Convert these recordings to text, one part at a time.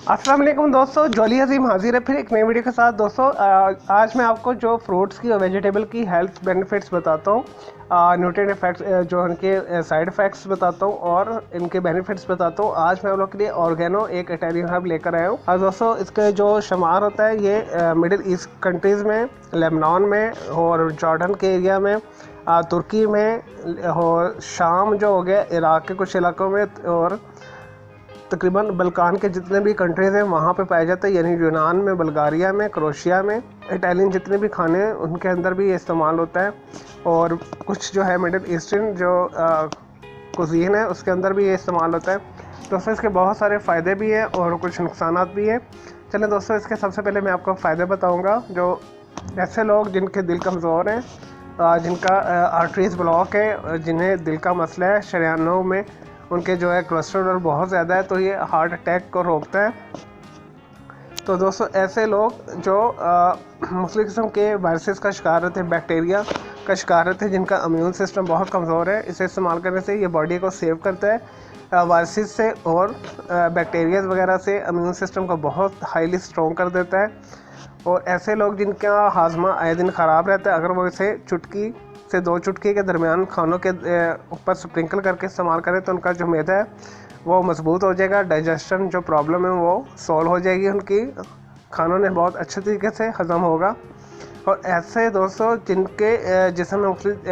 अस्सलाम वालेकुम दोस्तों, जोली अजीम हाजिर है फिर एक नई वीडियो के साथ। दोस्तों आज मैं आपको जो फ्रूट्स की और वेजिटेबल की हेल्थ बेनिफिट्स बताता हूँ, न्यूट्रिएंट इफेक्ट्स, जो उनके साइड इफ़ेक्ट्स बताता हूँ और इनके बेनिफिट्स बताता हूँ। आज मैं आप लोग के लिए ऑर्गेनो एक इटालियन हर्ब लेकर आया हूँ। और दोस्तों इसके जो शुमार होता है ये मिडिल ईस्ट कंट्रीज़ में, लेबनान में और जॉर्डन के एरिया में, तुर्की में और शाम जो हो गया इराक़ के कुछ इलाकों में, और तकरीबन बल्कान के जितने भी कंट्रीज़ हैं वहाँ पे पाया जाता है, यानी यूनान में, बल्गारिया में, क्रोशिया में, इटालियन जितने भी खाने हैं उनके अंदर भी ये इस्तेमाल होता है। और कुछ जो है मिडिल ईस्टर्न जो कुजीन है उसके अंदर भी ये इस्तेमाल होता है। दोस्तों इसके बहुत सारे फ़ायदे भी हैं और कुछ नुकसान भी हैं। चलें दोस्तों, इसके सबसे पहले मैं आपको फ़ायदे बताऊँगा। जो ऐसे लोग जिनके दिल कमज़ोर हैं, जिनका आर्टरीज ब्लॉक है, जिन्हें दिल का मसला है, शरीयानों में उनके जो है कोलेस्ट्रॉल बहुत ज़्यादा है, तो ये हार्ट अटैक को रोकता है। तो दोस्तों ऐसे लोग जो मुख्तलिफ किस्म के वायरसेस का शिकार रहते हैं, बैक्टीरिया का शिकार रहते हैं, जिनका इम्यून सिस्टम बहुत कमज़ोर है, इसे इस्तेमाल करने से ये बॉडी को सेव करता है वायरसेस से और बैक्टीरियाज वगैरह से। इम्यून सिस्टम को बहुत हाईली स्ट्रॉन्ग कर देता है। और ऐसे लोग जिनका हाजमा आए दिन ख़राब रहता है, अगर वो इसे चुटकी से 2 चुटकी के दरमियान खानों के ऊपर स्प्रिंकल करके इस्तेमाल करें तो उनका जो मैदा है वो मजबूत हो जाएगा। डाइजेशन जो प्रॉब्लम है वो सॉल्व हो जाएगी, उनकी खानों ने बहुत अच्छे तरीके से हज़म होगा। और ऐसे दोस्तों जिनके जिस्म में मुख्तलिफ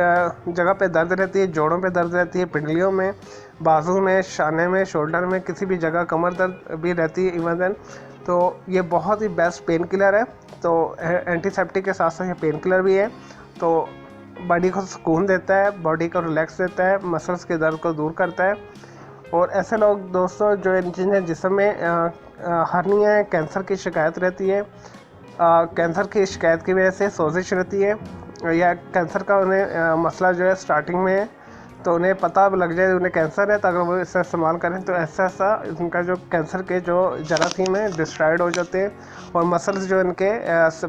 जगह पे दर्द रहती है, जोड़ों पे दर्द रहती है, पिंडलियों में, बाजू में, शाने में, शोल्डर में, किसी भी जगह कमर दर्द भी रहती है इवन, तो ये बहुत ही बेस्ट पेन किलर है। तो एंटीसेप्टिक के साथ साथ ये पेन किलर भी है, तो बॉडी को सुकून देता है, बॉडी को रिलैक्स देता है, मसल्स के दर्द को दूर करता है। और ऐसे लोग दोस्तों जो जिन्हें जिस्म में हर्निया है, कैंसर की शिकायत रहती है, कैंसर की शिकायत की वजह से सोजिश रहती है, या कैंसर का उन्हें मसला जो है स्टार्टिंग में है, तो उन्हें पता लग जाए उन्हें कैंसर है, तो अगर वो इसे इस्तेमाल करें तो ऐसा उनका जो कैंसर के जो जरासीम है डिस्ट्रॉयड हो जाते हैं और मसल्स जो इनके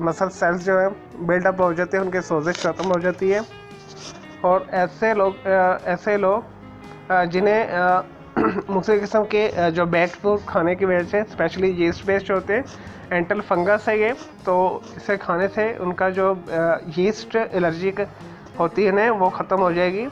मसल सेल्स जो है बिल्डअप हो जाते हैं, उनके सोजिश ख़त्म हो जाती है। और ऐसे लोग जिन्हें मुख्तलिफ किस्म के जो बैक फूड खाने की वजह से, स्पेशली यीस्ट बेस्ड होते हैं, एंटल फंगस है ये, तो इसे खाने से उनका जो यीस्ट एलर्जी होती है ना वो ख़त्म हो जाएगी।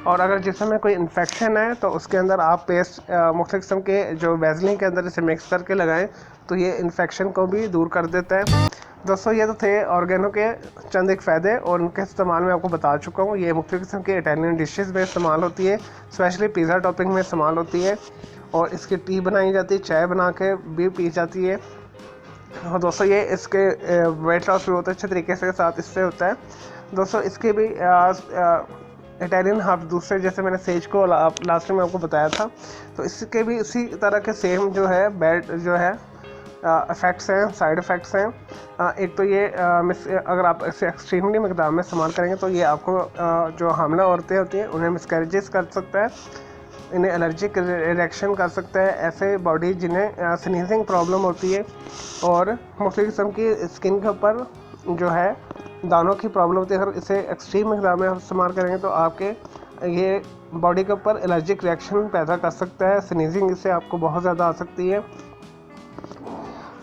और अगर जिसम में कोई इन्फेक्शन है तो उसके अंदर आप पेस्ट मुख्तलिफ किस्म के जो वैसलीन के अंदर इसे मिक्स करके लगाएं तो ये इन्फेक्शन को भी दूर कर देता है। दोस्तों ये तो थे ऑर्गेनो के चंद एक फ़ायदे और उनके इस्तेमाल में आपको बता चुका हूँ। ये मुख्तलिफ किस्म के इटालियन डिशेज़ में इस्तेमाल होती है, स्पेशली पिज़्ज़ा टॉपिंग में इस्तेमाल होती है, और इसकी टी बनाई जाती है, चाय बना के भी पी जाती है। और दोस्तों ये इसके वेट लॉस भी बहुत अच्छे तरीके से साथ इससे होता है। दोस्तों इसके भी इटालियन हर्ब दूसरे, जैसे मैंने सेज को लास्ट में आपको बताया था, तो इसके भी उसी तरह के सेम जो है बैड जो है इफ़ेक्ट्स हैं, साइड इफ़ेक्ट्स हैं। एक तो ये अगर आप इसे एक्सट्रीमली मकदार में इस्तेमाल करेंगे तो ये आपको जो हामला औरतें होती हैं उन्हें मिसकैरेजेस कर सकता है, इन्हें एलर्जिक रिएक्शन कर सकता है। ऐसे बॉडी जिन्हें स्नीजिंग प्रॉब्लम होती है और मुख्तलिफ किस्म की स्किन के ऊपर जो है दानों की प्रॉब्लम होती है, अगर इसे एक्सट्रीम मकदार में इस्तेमाल करेंगे तो आपके ये बॉडी के ऊपर एलर्जिक रिएक्शन पैदा कर सकता है। स्नीजिंग इससे आपको बहुत ज़्यादा आ सकती है,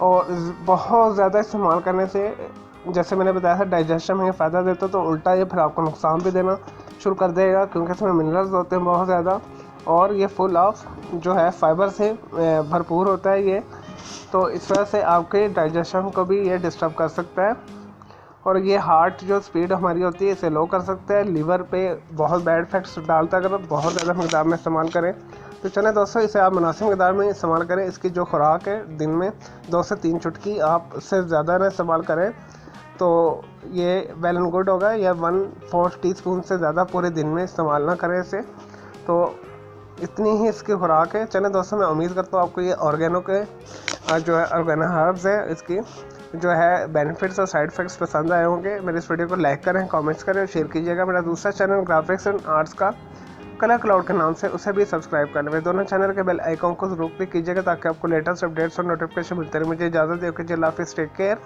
और बहुत ज़्यादा इस्तेमाल करने से, जैसे मैंने बताया था, डाइजेशन में फ़ायदा देता तो उल्टा ये फिर आपको नुकसान भी देना शुरू कर देगा, क्योंकि इसमें मिनरल्स होते हैं बहुत ज़्यादा और ये फुल ऑफ जो है फाइबर से भरपूर होता है ये, तो इस वजह से आपके डाइजेशन को भी ये डिस्टर्ब कर सकता है। और ये हार्ट जो स्पीड हमारी होती है इसे लो कर सकता है, लीवर पे बहुत बैड इफेक्ट्स डालता है अगर बहुत ज़्यादा मकदार में इस्तेमाल करें। तो चलें दोस्तों, इसे आप मुनासिब मकदार में इस्तेमाल करें। इसकी जो खुराक है दिन में 2 से 3 चुटकी, आप इससे ज़्यादा ना इस्तेमाल करें तो ये वेल एंड गुड होगा, या 1/4 टीस्पून से ज़्यादा पूरे दिन में इस्तेमाल ना करें इसे, तो इतनी ही इसकी खुराक है। चलें दोस्तों, मैं उम्मीद करता हूँ आपको ये ऑर्गेनो के जो है ऑर्गेनो हर्ब्स है, इसकी जो है बेनिफिट्स और साइड इफ़ेक्ट्स पसंद आए होंगे। मेरे इस वीडियो को लाइक करें, कमेंट्स करें और शेयर कीजिएगा। मेरा दूसरा चैनल ग्राफिक्स एंड आर्ट्स का कलर क्लाउड के नाम से, उसे भी सब्सक्राइब कर लें। मेरे दोनों चैनल के बेल आइकॉन को जरूर क्लिक कीजिएगा ताकि आपको लेटेस्ट अपडेट्स और नोटिफिकेशन मिलते रहे। मुझे इजाज़त दें, अल्लाह हाफ़िज़, टेक केयर।